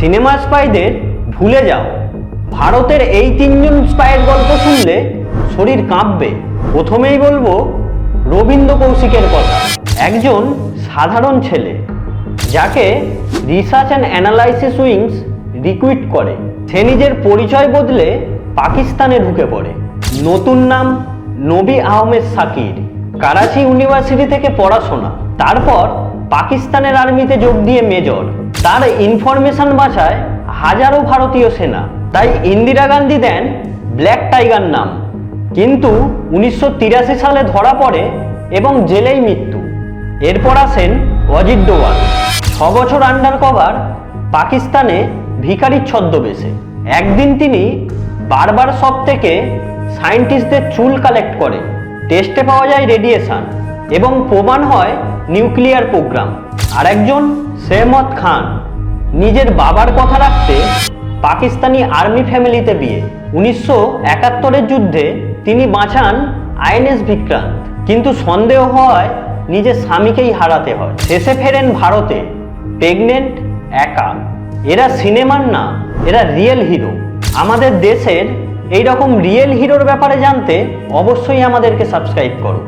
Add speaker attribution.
Speaker 1: Cinema স্পাইদের ভুলে যাও। ভারতের এই তিনজন স্পাইয়ের গল্প শুনলে শরীর কাঁপবে। প্রথমেই বলবো রবীন্দ্র কৌশিকের কথা। একজন সাধারণ ছেলে যাকে research and analysis wings recruit করে। সে নিজের পরিচয় বদলে পাকিস্তানে ঢুকে পড়ে। নতুন নাম নবী আহমেদ সাকির। করাচি ইউনিভার্সিটি থেকে পড়াশোনা, তারপর পাকিস্তানের আর্মিতে যোগ দিয়ে মেজর। তার ইনফরমেশন বাঁচায় হাজারো ভারতীয় সেনা। তাই ইন্দিরা গান্ধী দেন ব্ল্যাক টাইগার নাম। কিন্তু 1983 সালে ধরা পড়ে এবং জেলেই মৃত্যু। এরপর আসেন অজিত ডোভাল। 6 বছর আন্ডার কভার পাকিস্তানে ভিখারির ছদ্মবেশে। একদিন তিনি বারবার সব থেকে সায়েন্টিস্টদের চুল কালেক্ট করে। টেস্টে পাওয়া যায় রেডিয়েশন এবং প্রমাণ হয় নিউক্লিয়ার প্রোগ্রাম। আর একজন শেহমত খান, নিজের বাবার কথা রাখতে পাকিস্তানি আর্মি ফ্যামিলিতে বিয়ে। 1971-এর যুদ্ধে তিনি বাঁচান আইএনএস বিক্রান্ত, কিন্তু সন্দেহ হওয়ায় নিজের স্বামীকেই হারাতে হয়। শেষে ফেরেন ভারতে, প্রেগনেন্ট, একা। এরা সিনেমার না, এরা রিয়েল হিরো। আমাদের দেশের এইরকম রিয়েল হিরোর ব্যাপারে জানতে অবশ্যই আমাদেরকে সাবস্ক্রাইব করো।